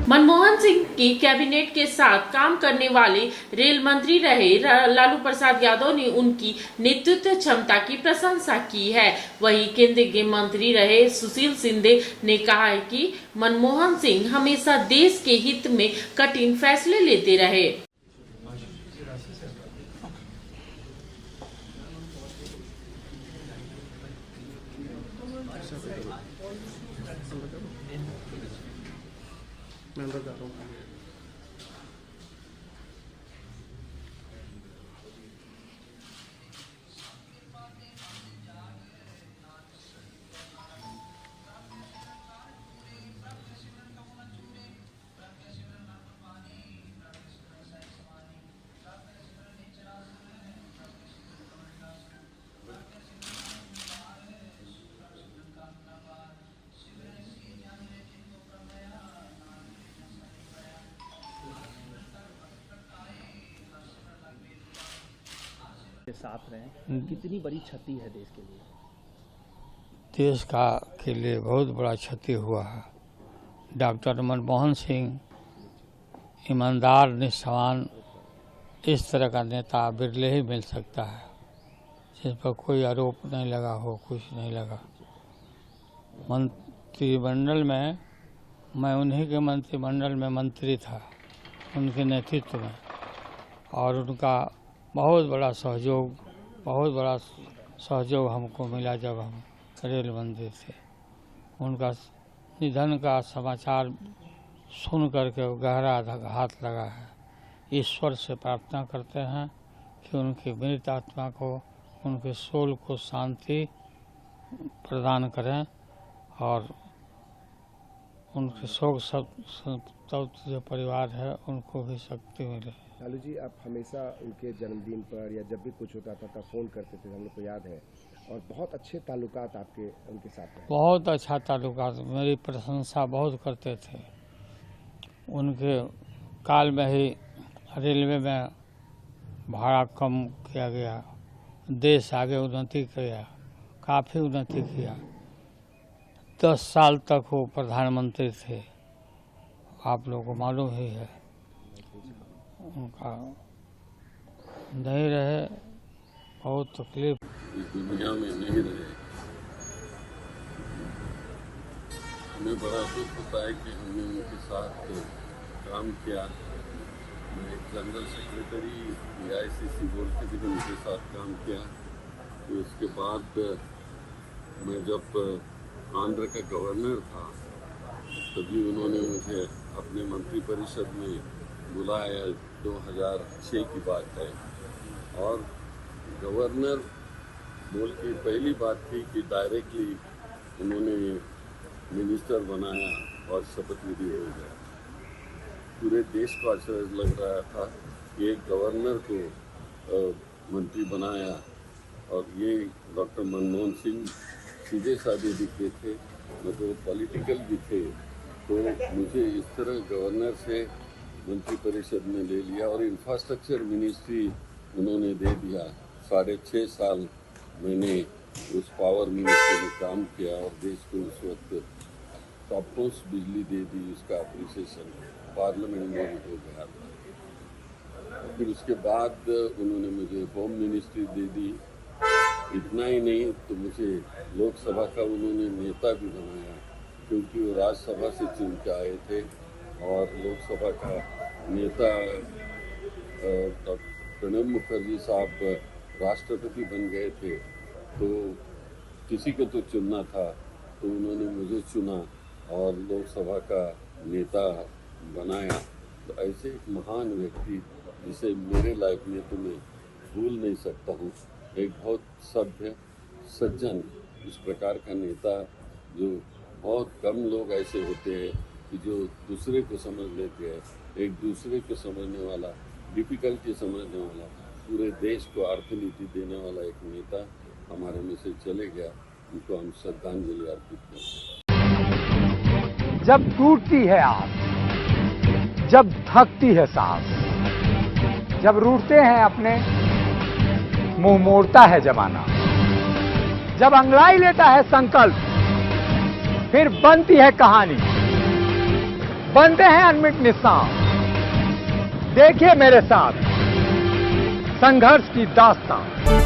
मनमोहन सिंह की कैबिनेट के साथ काम करने वाले रेल मंत्री रहे लालू प्रसाद यादव ने उनकी नेतृत्व क्षमता की प्रशंसा की है। वहीं केंद्रीय मंत्री रहे सुशील शिंदे ने कहा है कि मनमोहन सिंह हमेशा देश के हित में कठिन फैसले लेते रहे। के साथ रहे, कितनी बड़ी क्षति है देश के लिए? देश के लिए बहुत बड़ा क्षति हुआ है। डॉक्टर मनमोहन सिंह ईमानदार, निष्ठावान, इस तरह का नेता बिरले ही मिल सकता है जिस पर कोई आरोप नहीं लगा हो, कुछ नहीं लगा। मंत्रिमंडल में मैं उन्हीं के मंत्रिमंडल में मंत्री था, उनके नेतृत्व में, और उनका बहुत बड़ा सहयोग हमको मिला जब हम रेल मंत्री थे। उनका निधन का समाचार सुन करके गहरा आघात लगा है। ईश्वर से प्रार्थना करते हैं कि उनकी मृत आत्मा को, उनके सोल को शांति प्रदान करें और उनके शोक संतप्त जो परिवार है उनको भी शक्ति मिले। लालू जी, आप हमेशा उनके जन्मदिन पर या जब भी कुछ होता था फ़ोन करते थे, हम लोग को याद है, और बहुत अच्छे ताल्लुकात आपके उनके साथ हैं। बहुत अच्छा ताल्लुकात, मेरी प्रशंसा बहुत करते थे। उनके काल में ही रेलवे में भाड़ा कम किया गया, देश आगे उन्नति किया, काफ़ी उन्नति किया। 10 साल तक वो प्रधानमंत्री थे, आप लोगों को मालूम ही है। उनका नहीं रहे, बहुत तकलीफ। इस दुनिया में नहीं रहे, हमें बड़ा दुख होता है कि हमने उनके साथ काम किया। मैं एक जनरल सेक्रेटरी AICC बोर्ड के भी उनके साथ काम किया। तो उसके बाद मैं जब आंध्र का गवर्नर था तभी उन्होंने मुझे अपने मंत्रिपरिषद में बुलाया। 2006 की बात है, और गवर्नर बोल के पहली बात थी कि डायरेक्टली उन्होंने मिनिस्टर बनाया और शपथ विधि हो गया। पूरे देश को आश्चर्य लग रहा था कि एक गवर्नर को मंत्री बनाया, और ये डॉक्टर मनमोहन सिंह सीधे साधे दिखते थे, मतलब पॉलिटिकल भी थे। तो मुझे इस तरह गवर्नर से मंत्रिपरिषद में ले लिया और इंफ्रास्ट्रक्चर मिनिस्ट्री उन्होंने दे दिया। 6.5 साल मैंने उस पावर मिनिस्ट्री में काम किया और देश को उस वक्त टॉप मोस्ट बिजली दे दी। उसका अप्रिसिएशन पार्लियामेंट में भी हो गया था। फिर उसके बाद उन्होंने मुझे होम मिनिस्ट्री दे दी। इतना ही नहीं, तो मुझे लोकसभा का उन्होंने नेता भी बनाया, क्योंकि वो राज्यसभा से चुन के आए थे, और लोकसभा का नेता प्रणब मुखर्जी साहब राष्ट्रपति बन गए थे, तो किसी को तो चुनना था, तो उन्होंने मुझे चुना और लोकसभा का नेता बनाया। तो ऐसे एक महान व्यक्ति जिसे मेरे लाइफ में तो मैं भूल नहीं सकता हूँ। एक बहुत सभ्य, सज्जन, इस प्रकार का नेता जो बहुत कम लोग ऐसे होते हैं कि जो दूसरे को समझ लेते हैं, एक दूसरे को समझने वाला, डिफिकल्टी समझने वाला, पूरे देश को अर्थनीति देने वाला एक नेता हमारे में से चले गया। उनको हम श्रद्धांजलि अर्पित करते हैं। जब टूटती है आस, जब थकती है सांस, जब रूठते हैं अपने, मुंह मोड़ता है जमाना, जब अंगड़ाई लेता है संकल्प, फिर बनती है कहानी। बनते हैं अनमिट निशान। देखिए मेरे साथ संघर्ष की दास्तां।